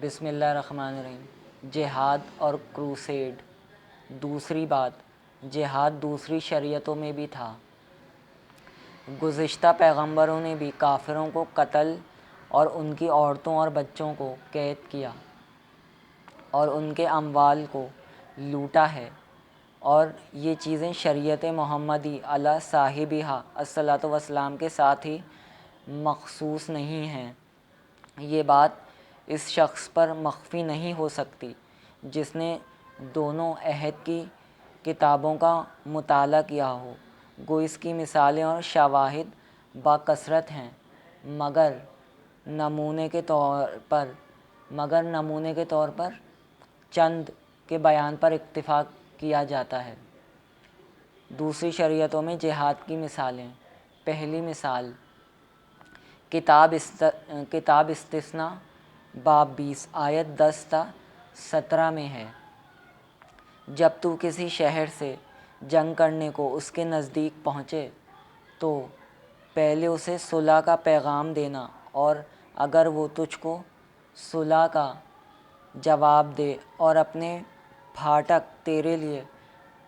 بسم اللہ الرحمن الرحیم۔ جہاد اور کروسیڈ۔ دوسری بات، جہاد دوسری شریعتوں میں بھی تھا۔ گزشتہ پیغمبروں نے بھی کافروں کو قتل اور ان کی عورتوں اور بچوں کو قید کیا اور ان کے اموال کو لوٹا ہے، اور یہ چیزیں شریعت محمدی علی صاحبہا الصلاۃ والسلام کے ساتھ ہی مخصوص نہیں ہیں۔ یہ بات اس شخص پر مخفی نہیں ہو سکتی جس نے دونوں عہد کی کتابوں کا مطالعہ کیا ہو، گو اس کی مثالیں اور شواہد باکثرت ہیں، مگر نمونے کے طور پر چند کے بیان پر اکتفا کیا جاتا ہے۔ دوسری شریعتوں میں جہاد کی مثالیں۔ پہلی مثال کتاب استثناء باب 20 آیت 10 تا 17 میں ہے۔ جب تو کسی شہر سے جنگ کرنے کو اس کے نزدیک پہنچے تو پہلے اسے صلح کا پیغام دینا، اور اگر وہ تجھ کو صلح کا جواب دے اور اپنے پھاٹک تیرے لیے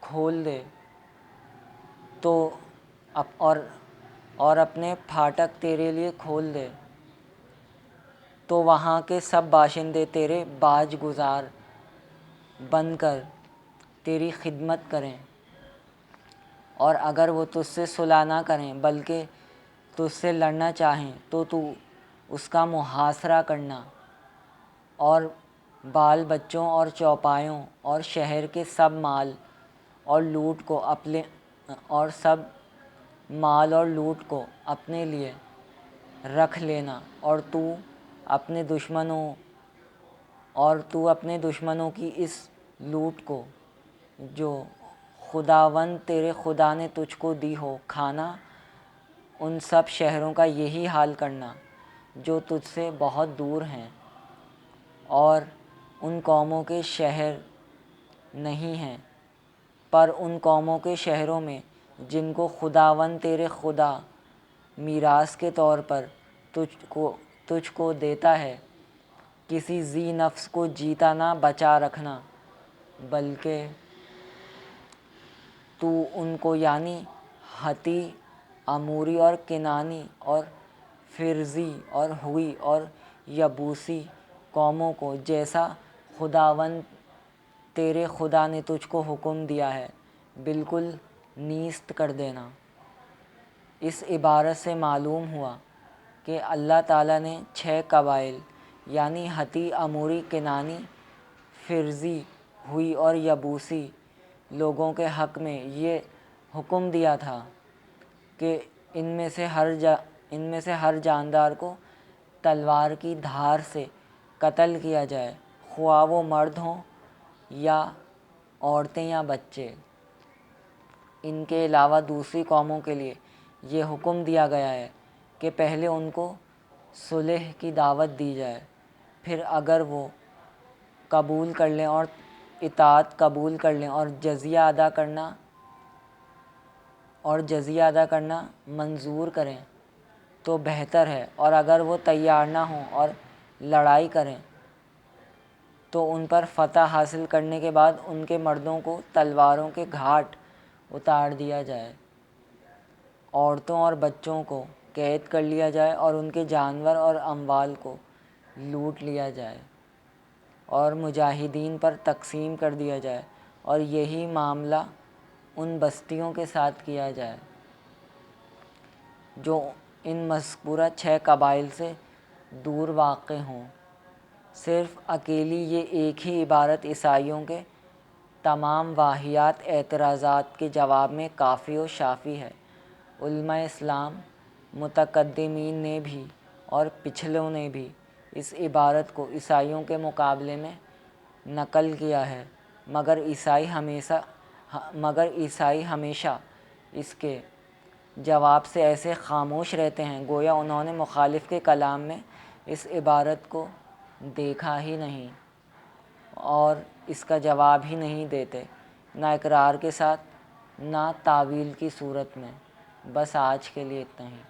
کھول دے تو وہاں کے سب باشندے تیرے باج گزار بن کر تیری خدمت کریں، اور اگر وہ تجھ سے صلح نہ کریں بلکہ تجھ سے لڑنا چاہیں تو اس کا محاصرہ کرنا، اور بال بچوں اور چوپایوں اور شہر کے سب مال اور لوٹ کو اپنے لیے رکھ لینا، اور تو اپنے دشمنوں کی اس لوٹ کو جو خداوند تیرے خدا نے تجھ کو دی ہو کھانا۔ ان سب شہروں کا یہی حال کرنا جو تجھ سے بہت دور ہیں اور ان قوموں کے شہر نہیں ہیں، پر ان قوموں کے شہروں میں جن کو خداوند تیرے خدا میراث کے طور پر تجھ کو دیتا ہے، کسی ذی نفس کو جیتا نہ بچا رکھنا، بلکہ تو ان کو یعنی ہتی، اموری اور کنانی اور فرزی اور ہوئی اور یبوسی قوموں کو جیسا خداوند تیرے خدا نے تجھ کو حکم دیا ہے بالکل نیست کر دینا۔ اس عبارت سے معلوم ہوا کہ اللہ تعالیٰ نے 6 قبائل یعنی ہتی، اموری، کنانی، فرزی، ہوئی اور یبوسی لوگوں کے حق میں یہ حکم دیا تھا کہ ان میں سے ہر جاندار کو تلوار کی دھار سے قتل کیا جائے، خواہ وہ مرد ہوں یا عورتیں یا بچے۔ ان کے علاوہ دوسری قوموں کے لیے یہ حکم دیا گیا ہے کہ پہلے ان کو صلح کی دعوت دی جائے، پھر اگر وہ قبول کر لیں اور اطاعت قبول کر لیں اور جزیہ ادا کرنا منظور کریں تو بہتر ہے، اور اگر وہ تیار نہ ہوں اور لڑائی کریں تو ان پر فتح حاصل کرنے کے بعد ان کے مردوں کو تلواروں کے گھاٹ اتار دیا جائے، عورتوں اور بچوں کو قید کر لیا جائے اور ان کے جانور اور اموال کو لوٹ لیا جائے اور مجاہدین پر تقسیم کر دیا جائے، اور یہی معاملہ ان بستیوں کے ساتھ کیا جائے جو ان مذکورہ 6 قبائل سے دور واقع ہوں۔ صرف اکیلی یہ ایک ہی عبارت عیسائیوں کے تمام واہیات اعتراضات کے جواب میں کافی و شافی ہے۔ علماء اسلام متقدمین نے بھی اور پچھلوں نے بھی اس عبارت کو عیسائیوں کے مقابلے میں نقل کیا ہے، مگر عیسائی ہمیشہ اس کے جواب سے ایسے خاموش رہتے ہیں گویا انہوں نے مخالف کے کلام میں اس عبارت کو دیکھا ہی نہیں اور اس کا جواب ہی نہیں دیتے، نہ اقرار کے ساتھ نہ تاویل کی صورت میں۔ بس آج کے لیے اتنا ہی۔